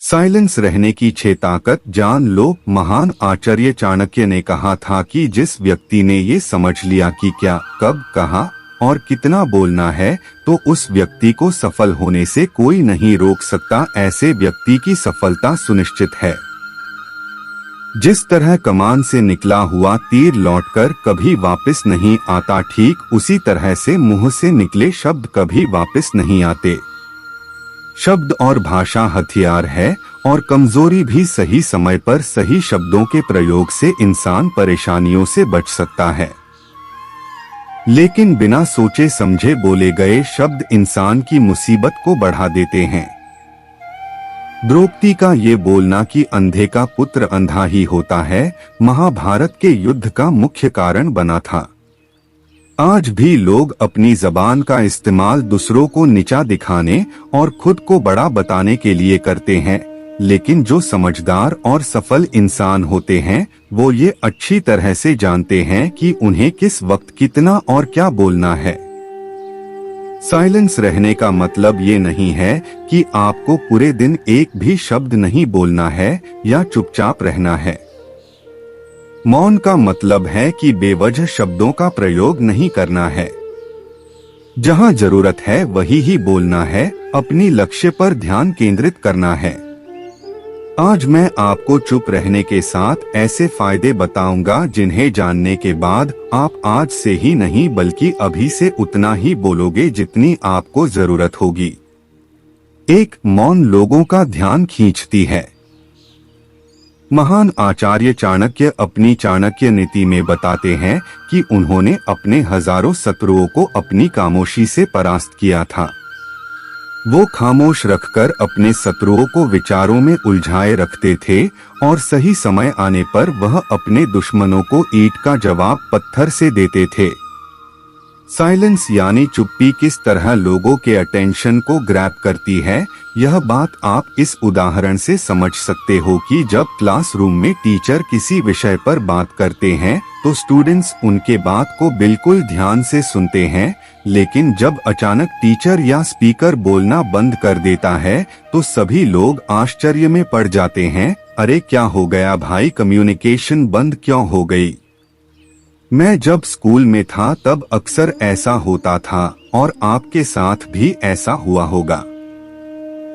Silence रहने की 6 ताकत जान लो। महान आचार्य चाणक्य ने कहा था कि जिस व्यक्ति ने ये समझ लिया कि क्या, कब, कहाँ और कितना बोलना है, तो उस व्यक्ति को सफल होने से कोई नहीं रोक सकता। ऐसे व्यक्ति की सफलता सुनिश्चित है। जिस तरह कमान से निकला हुआ तीर लौटकर कभी वापस नहीं आता, ठीक उसी तरह से मुंह से निकले शब्द कभी वापस नहीं आते। शब्द और भाषा हथियार है और कमजोरी भी। सही समय पर सही शब्दों के प्रयोग से इंसान परेशानियों से बच सकता है, लेकिन बिना सोचे समझे बोले गए शब्द इंसान की मुसीबत को बढ़ा देते हैं। द्रौपदी का ये बोलना कि अंधे का पुत्र अंधा ही होता है, महाभारत के युद्ध का मुख्य कारण बना था। आज भी लोग अपनी जबान का इस्तेमाल दूसरों को नीचा दिखाने और खुद को बड़ा बताने के लिए करते हैं, लेकिन जो समझदार और सफल इंसान होते हैं वो ये अच्छी तरह से जानते हैं कि उन्हें किस वक्त कितना और क्या बोलना है। साइलेंस रहने का मतलब ये नहीं है कि आपको पूरे दिन एक भी शब्द नहीं बोलना है या चुपचाप रहना है। मौन का मतलब है कि बेवजह शब्दों का प्रयोग नहीं करना है। जहां जरूरत है वही ही बोलना है, अपनी लक्ष्य पर ध्यान केंद्रित करना है। आज मैं आपको चुप रहने के साथ ऐसे फायदे बताऊंगा जिन्हें जानने के बाद आप आज से ही नहीं बल्कि अभी से उतना ही बोलोगे जितनी आपको जरूरत होगी। 1. मौन लोगों का ध्यान खींचती है। महान आचार्य चाणक्य अपनी चाणक्य नीति में बताते हैं कि उन्होंने अपने हजारों शत्रुओं को अपनी खामोशी से परास्त किया था। वो खामोश रखकर अपने शत्रुओं को विचारों में उलझाए रखते थे और सही समय आने पर वह अपने दुश्मनों को ईंट का जवाब पत्थर से देते थे। साइलेंस यानी चुप्पी किस तरह लोगों के अटेंशन को ग्रैब करती है, यह बात आप इस उदाहरण से समझ सकते हो कि जब क्लासरूम में टीचर किसी विषय पर बात करते हैं तो स्टूडेंट्स उनके बात को बिल्कुल ध्यान से सुनते हैं, लेकिन जब अचानक टीचर या स्पीकर बोलना बंद कर देता है तो सभी लोग आश्चर्य में पड़ जाते हैं। अरे क्या हो गया भाई, कम्युनिकेशन बंद क्यों हो गई? मैं जब स्कूल में था तब अक्सर ऐसा होता था और आपके साथ भी ऐसा हुआ होगा।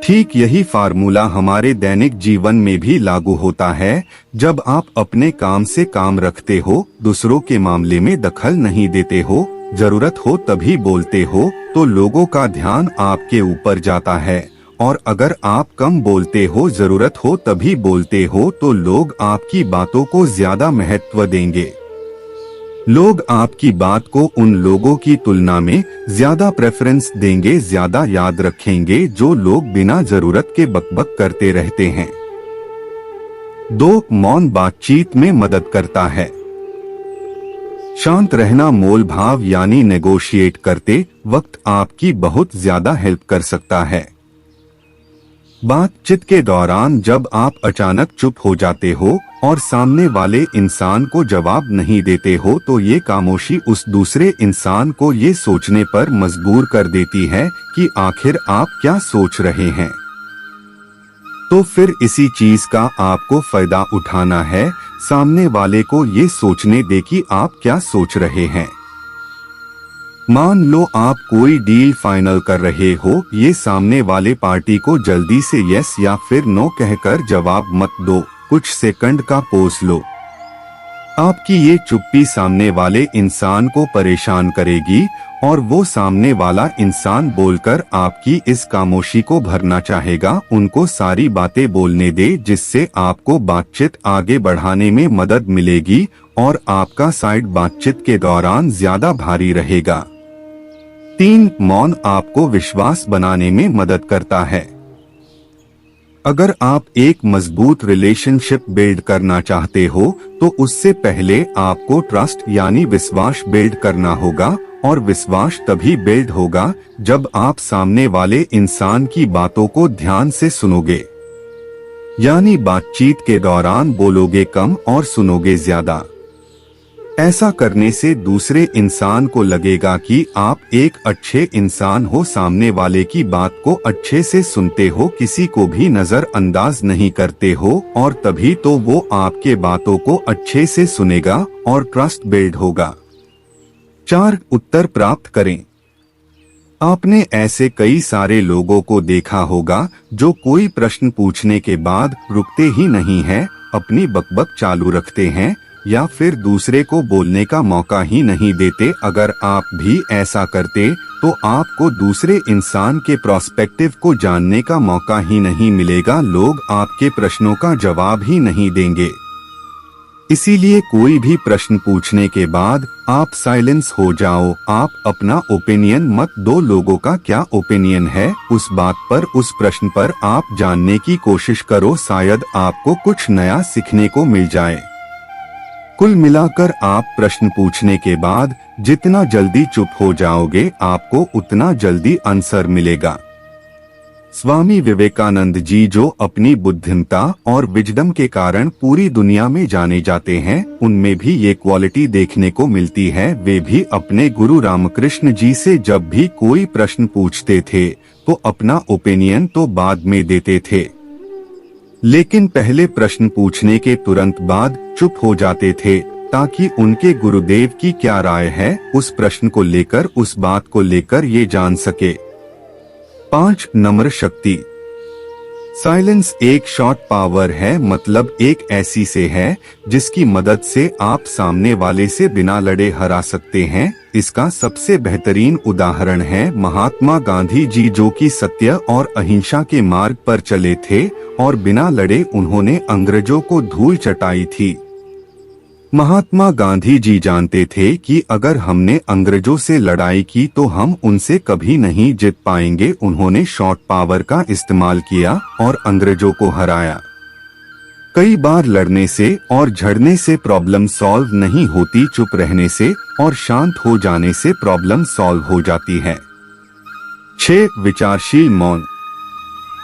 ठीक यही फार्मूला हमारे दैनिक जीवन में भी लागू होता है। जब आप अपने काम से काम रखते हो, दूसरों के मामले में दखल नहीं देते हो, जरूरत हो तभी बोलते हो, तो लोगों का ध्यान आपके ऊपर जाता है। और अगर आप कम बोलते हो, जरूरत हो तभी बोलते हो, तो लोग आपकी बातों को ज्यादा महत्व देंगे। लोग आपकी बात को उन लोगों की तुलना में ज्यादा प्रेफरेंस देंगे, ज्यादा याद रखेंगे जो लोग बिना जरूरत के बकबक करते रहते हैं। 2. मौन बातचीत में मदद करता है। शांत रहना मोल भाव यानी नेगोशिएट करते वक्त आपकी बहुत ज्यादा हेल्प कर सकता है। बातचीत के दौरान जब आप अचानक चुप हो जाते हो और सामने वाले इंसान को जवाब नहीं देते हो तो ये खामोशी उस दूसरे इंसान को ये सोचने पर मजबूर कर देती है कि आखिर आप क्या सोच रहे हैं। तो फिर इसी चीज का आपको फायदा उठाना है, सामने वाले को ये सोचने दे कि आप क्या सोच रहे हैं। मान लो आप कोई डील फाइनल कर रहे हो, ये सामने वाले पार्टी को जल्दी से यस या फिर नो कहकर जवाब मत दो, कुछ सेकंड का पॉज लो। आपकी ये चुप्पी सामने वाले इंसान को परेशान करेगी और वो सामने वाला इंसान बोलकर आपकी इस खामोशी को भरना चाहेगा। उनको सारी बातें बोलने दे जिससे आपको बातचीत आगे बढ़ाने में मदद मिलेगी और आपका साइड बातचीत के दौरान ज्यादा भारी रहेगा। 3. मौन आपको विश्वास बनाने में मदद करता है। अगर आप एक मजबूत रिलेशनशिप बिल्ड करना चाहते हो तो उससे पहले आपको ट्रस्ट यानी विश्वास बिल्ड करना होगा, और विश्वास तभी बिल्ड होगा जब आप सामने वाले इंसान की बातों को ध्यान से सुनोगे। यानी बातचीत के दौरान बोलोगे कम और सुनोगे ज्यादा। ऐसा करने से दूसरे इंसान को लगेगा कि आप एक अच्छे इंसान हो, सामने वाले की बात को अच्छे से सुनते हो, किसी को भी नजरअंदाज नहीं करते हो, और तभी तो वो आपके बातों को अच्छे से सुनेगा और ट्रस्ट बिल्ड होगा। 4. उत्तर प्राप्त करें। आपने ऐसे कई सारे लोगों को देखा होगा जो कोई प्रश्न पूछने के बाद रुकते ही नहीं है, अपनी बकबक चालू रखते हैं या फिर दूसरे को बोलने का मौका ही नहीं देते। अगर आप भी ऐसा करते तो आपको दूसरे इंसान के प्रोस्पेक्टिव को जानने का मौका ही नहीं मिलेगा, लोग आपके प्रश्नों का जवाब ही नहीं देंगे। इसीलिए कोई भी प्रश्न पूछने के बाद आप साइलेंस हो जाओ। आप अपना ओपिनियन मत दो, लोगों का क्या ओपिनियन है उस बात पर, उस प्रश्न पर आप जानने की कोशिश करो, शायद आपको कुछ नया सीखने को मिल जाए। कुल मिलाकर आप प्रश्न पूछने के बाद जितना जल्दी चुप हो जाओगे, आपको उतना जल्दी आंसर मिलेगा। स्वामी विवेकानंद जी, जो अपनी बुद्धिमता और विजडम के कारण पूरी दुनिया में जाने जाते हैं, उनमें भी ये क्वालिटी देखने को मिलती है। वे भी अपने गुरु रामकृष्ण जी से जब भी कोई प्रश्न पूछते थे तो अपना ओपिनियन तो बाद में देते थे, लेकिन पहले प्रश्न पूछने के तुरंत बाद चुप हो जाते थे, ताकि उनके गुरुदेव की क्या राय है उस प्रश्न को लेकर, उस बात को लेकर ये जान सके। 5. नम्र शक्ति। साइलेंस एक शॉर्ट पावर है, मतलब एक ऐसी से है जिसकी मदद से आप सामने वाले से बिना लड़े हरा सकते हैं। इसका सबसे बेहतरीन उदाहरण है महात्मा गांधी जी, जो कि सत्य और अहिंसा के मार्ग पर चले थे और बिना लड़े उन्होंने अंग्रेजों को धूल चटाई थी। महात्मा गांधी जी जानते थे कि अगर हमने अंग्रेजों से लड़ाई की तो हम उनसे कभी नहीं जीत पाएंगे। उन्होंने शॉर्ट पावर का इस्तेमाल किया और अंग्रेजों को हराया। कई बार लड़ने से और झड़ने से प्रॉब्लम सॉल्व नहीं होती, चुप रहने से और शांत हो जाने से प्रॉब्लम सॉल्व हो जाती है। 6. विचारशील मौन।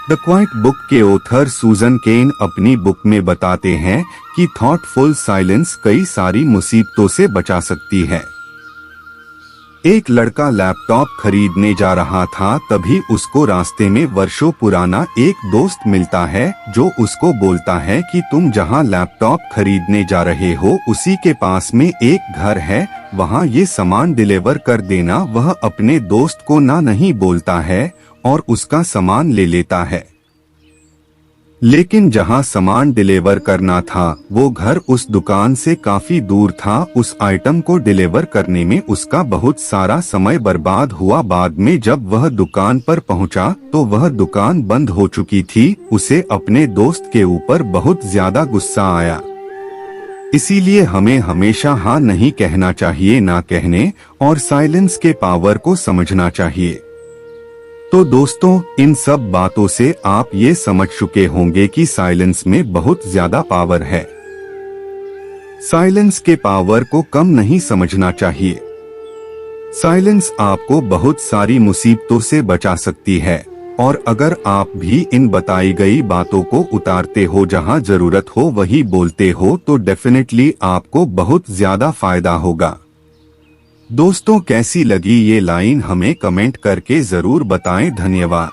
द क्वाइट बुक के ऑथर सूजन केन अपनी बुक में बताते हैं कि थॉटफुल साइलेंस कई सारी मुसीबतों से बचा सकती है। एक लड़का लैपटॉप खरीदने जा रहा था, तभी उसको रास्ते में वर्षों पुराना एक दोस्त मिलता है, जो उसको बोलता है कि तुम जहां लैपटॉप खरीदने जा रहे हो उसी के पास में एक घर है, वहां ये सामान डिलीवर कर देना। वह अपने दोस्त को ना नहीं बोलता है और उसका सामान ले लेता है, लेकिन जहां सामान डिलीवर करना था वो घर उस दुकान से काफी दूर था। उस आइटम को डिलीवर करने में उसका बहुत सारा समय बर्बाद हुआ। बाद में जब वह दुकान पर पहुंचा तो वह दुकान बंद हो चुकी थी। उसे अपने दोस्त के ऊपर बहुत ज्यादा गुस्सा आया। इसीलिए हमें हमेशा हाँ नहीं कहना चाहिए, ना कहने और साइलेंस के पावर को समझना चाहिए। तो दोस्तों, इन सब बातों से आप ये समझ चुके होंगे कि साइलेंस में बहुत ज्यादा पावर है। साइलेंस के पावर को कम नहीं समझना चाहिए। साइलेंस आपको बहुत सारी मुसीबतों से बचा सकती है, और अगर आप भी इन बताई गई बातों को उतारते हो, जहां जरूरत हो वही बोलते हो, तो डेफिनेटली आपको बहुत ज्यादा फायदा होगा। दोस्तों, कैसी लगी ये लाइन हमें कमेंट करके जरूर बताएं। धन्यवाद।